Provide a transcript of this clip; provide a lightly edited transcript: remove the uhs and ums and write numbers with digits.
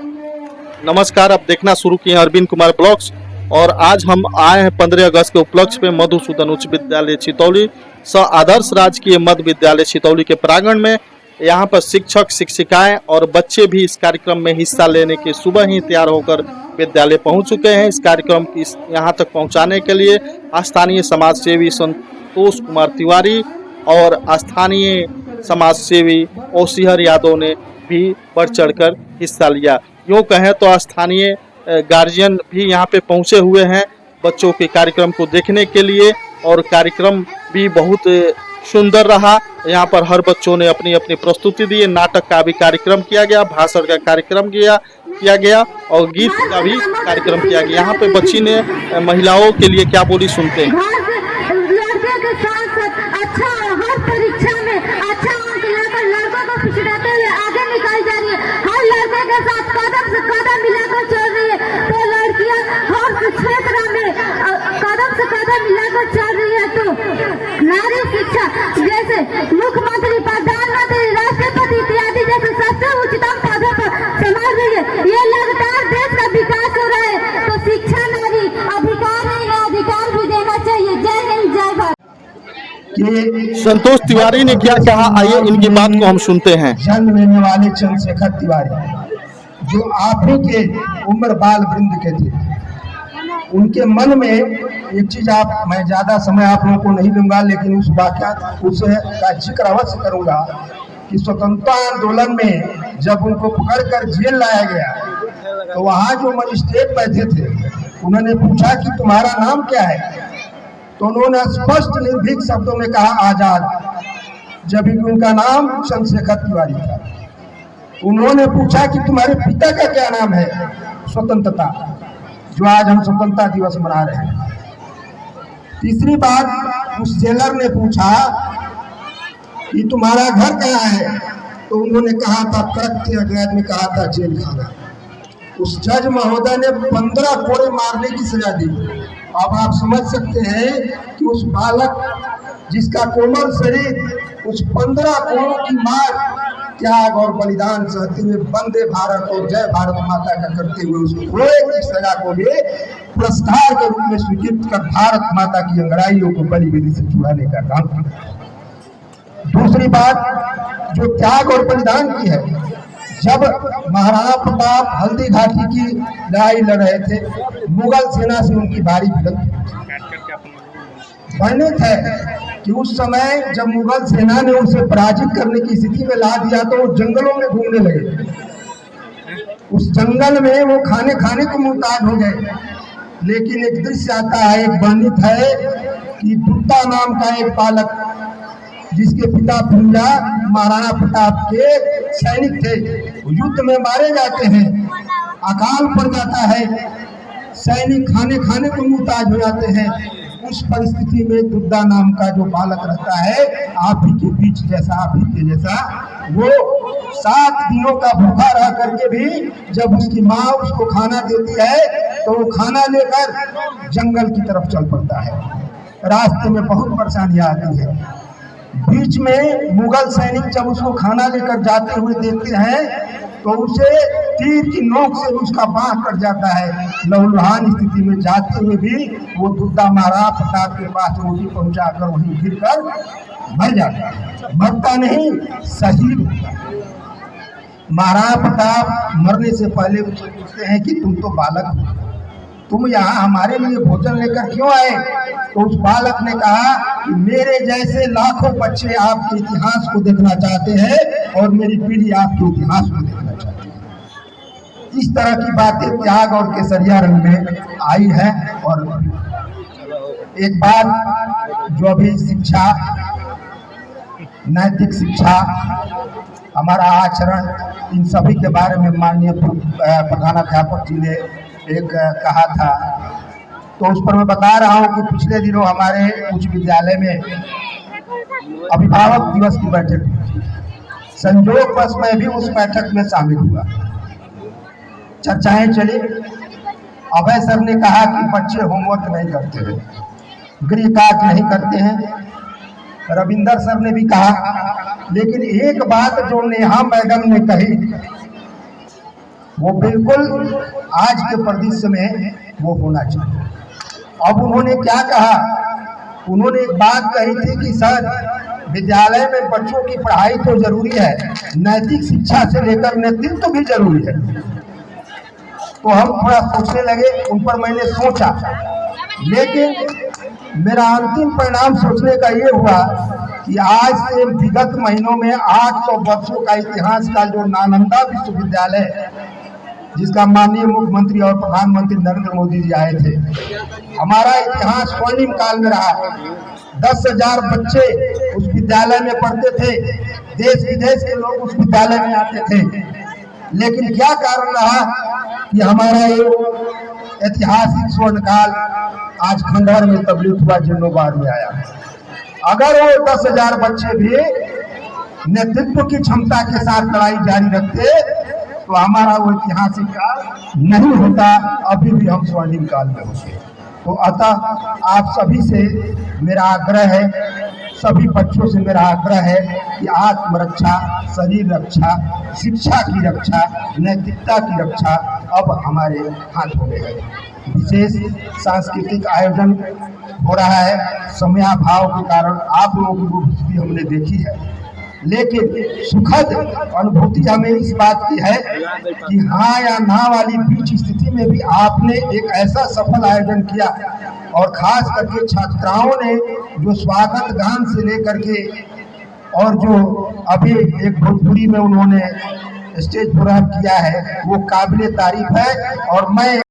नमस्कार, आप देखना शुरू किए हैं अरविंद कुमार ब्लॉग्स। और आज हम आए हैं 15 अगस्त के उपलक्ष्य पे मधुसूदन उच्च विद्यालय छितौली स आदर्श राजकीय मध्य विद्यालय छितौली के प्रांगण में। यहाँ पर शिक्षक शिक्षिकाएं और बच्चे भी इस कार्यक्रम में हिस्सा लेने के सुबह ही तैयार होकर विद्यालय पहुँच चुके हैं। इस कार्यक्रम की यहाँ तक पहुँचाने के लिए स्थानीय समाज सेवी संतोष कुमार तिवारी और स्थानीय समाज सेवी ओसिहर यादव ने भी बढ़ चढ़कर हिस्सा लिया। यूँ कहें तो स्थानीय गार्जियन भी यहाँ पे पहुँचे हुए हैं बच्चों के कार्यक्रम को देखने के लिए, और कार्यक्रम भी बहुत सुंदर रहा। यहाँ पर हर बच्चों ने अपनी अपनी प्रस्तुति दी। नाटक का भी कार्यक्रम किया गया, भाषण का कार्यक्रम किया गया और गीत का भी कार्यक्रम किया गया। यहाँ पे बच्ची ने महिलाओं के लिए क्या बोली, सुनते हैं। नारी शिक्षा जैसे मुख्यमंत्री, प्रधानमंत्री, राष्ट्रपति इत्यादि जैसे सबसे उच्चतम पदों पर संभाल रही है। ये लगातार देश का विकास हो रहा है, तो शिक्षा नारी अधिकार है, अधिकार भी देना चाहिए। जय हिंद, जय भारत। संतोष तिवारी ने क्या कहा, आइए इनकी बात को हम सुनते हैं। जन्म लेने वाले चंद्रशेखर तिवारी, जो आप ही के उम्र बाल वृंद के थे, उनके मन में एक चीज, मैं ज्यादा समय आप लोगों को नहीं दूंगा, लेकिन उस वाक्य का जिक्र अवश्य करूंगा कि स्वतंत्रता आंदोलन में जब उनको पकड़कर जेल लाया गया तो वहाँ जो मजिस्ट्रेट बैठे थे उन्होंने पूछा कि तुम्हारा नाम क्या है, तो उन्होंने स्पष्ट निर्भीक शब्दों में कहा आजाद, जब उनका नाम चंद्रशेखर तिवारी था। उन्होंने पूछा कि तुम्हारे पिता का क्या नाम है, स्वतंत्रता, जो आज हम स्वतंत्रता दिवस मना रहे हैं। तीसरी बात, उस जेलर ने पूछा कि तुम्हारा घर कहाँ है, तो उन्होंने कहा था प्रत्यग्रह में, कहा था जेल खाना। उस जज महोदय ने 15 कोड़े मारने की सजा दी। अब आप समझ सकते हैं कि उस बालक जिसका कोमल शरीर उस 15 कोड़ों की मार, त्याग और बलिदान सहते हुए वंदे भारत और जय भारत माता का करते हुए उस कोड़े की सजा को भी पुरस्कार के रूप में स्वीकृत कर भारत माता की अंगड़ाइयों को बलि विधि से छुड़ाने का काम किया। दूसरी बात जो त्याग और बलिदान की है, जब महाराणा प्रताप हल्दी घाटी की लड़ाई लड़ रहे थे, मुगल सेना से उनकी भारी भिड़ंत वर्णित है कि उस समय जब मुगल सेना ने उसे पराजित करने की स्थिति में ला दिया तो वो जंगलों में घूमने लगे। उस जंगल में वो खाने को मुहताज हो गए। लेकिन एक दृश्य आता है, एक वर्णित है कि दुत्ता नाम का एक बालक, जिसके पिता भुंजा महाराणा प्रताप के सैनिक थे, युद्ध में मारे जाते हैं, अकाल पड़ जाता है, सैनिक खाने को मुहताज हो जाते हैं। उस परिस्थिति में दुद्दा नाम का जो बालक रहता है, आप ही के बीच जैसा, आप ही के जैसा, वो 7 दिनों का भूखा रह करके भी जब उसकी माँ उसको खाना देती है तो वो खाना लेकर जंगल की तरफ चल पड़ता है। रास्ते में बहुत परेशानियां आती है। बीच में मुगल सैनिक जब उसको खाना लेकर जाते हुए देखते हैं तो उसे तीर की नोक से उसका बाँह कट जाता है। लहूलुहान स्थिति में जाते हुए भी वो दुद्दा महाराणा प्रताप के पास रोटी पहुंचाकर वहीं गिरकर मर जाता है। मरता नहीं, शहीद होता है। महाराणा प्रताप मरने से पहले उनसे पूछते हैं कि तुम तो बालक हो, तुम यहाँ हमारे लिए भोजन लेकर क्यों आए? तो उस बालक ने कहा कि मेरे जैसे लाखों बच्चे आपके इतिहास को देखना चाहते हैं और मेरी पीढ़ी आपके इतिहास को देखना चाहती है। इस तरह की बातें त्याग और केसरिया रंग में आई है। और एक बात जो अभी शिक्षा, नैतिक शिक्षा, हमारा आचरण, इन सभी के बारे में माननीय प्रधानाध्यापक जी ने एक कहा था, तो उस पर मैं बता रहा हूं कि पिछले दिनों हमारे उच्च विद्यालय में अभिभावक दिवस की बैठक हुई। संयोगवश मैं भी उस बैठक में शामिल हुआ। चर्चाएं चली। अभय सर ने कहा कि बच्चे होमवर्क नहीं करते हैं, गृह कार्य नहीं करते हैं। रविंदर सर ने भी कहा, लेकिन एक बात जो नेहा मैडम ने कही वो बिल्कुल आज के परिदृश्य में वो होना चाहिए। अब उन्होंने क्या कहा, उन्होंने एक बात कही थी कि सर विद्यालय में बच्चों की पढ़ाई तो जरूरी है, नैतिक शिक्षा से लेकर नेतृत्व भी जरूरी है। तो हम थोड़ा सोचने लगे, उन पर मैंने सोचा, लेकिन मेरा अंतिम परिणाम सोचने का ये हुआ कि आज से विगत महीनों में 800 वर्षों का इतिहास का जो नालंदा विश्वविद्यालय, जिसका माननीय मुख्यमंत्री और प्रधानमंत्री नरेंद्र मोदी जी आए थे, हमारा इतिहास स्वर्णिम काल में रहा। 10,000 बच्चे उस विद्यालय में पढ़ते थे, देश विदेश के लोग उस विद्यालय में आते थे। लेकिन क्या कारण रहा कि हमारा ये ऐतिहासिक स्वर्ण काल आज खंडहर में तब्दील हुआ, जीर्णोद्धार में आया। अगर वो 10,000 बच्चे भी नेतृत्व की क्षमता के साथ लड़ाई जारी रखते तो हमारा वो ऐतिहासिक काल नहीं होता, अभी भी हम स्वर्णिम काल में होते। तो अतः आप सभी से मेरा आग्रह है, सभी बच्चों से मेरा आग्रह है कि आत्मरक्षा, शरीर रक्षा, शिक्षा की रक्षा, नैतिकता की रक्षा अब हमारे हाथों में है। विशेष सांस्कृतिक आयोजन हो रहा है, समयाभाव के कारण आप लोगों की उपस्थिति हमने देखी है, लेकिन सुखद अनुभूति हमें इस बात की है कि हाँ या ना वाली बीच स्थिति में भी आपने एक ऐसा सफल आयोजन किया, और खास करके छात्राओं ने जो स्वागत गान से लेकर के और जो अभी एक भोजपुरी में उन्होंने स्टेज प्रोग्राम किया है, वो काबिले तारीफ है। और मैं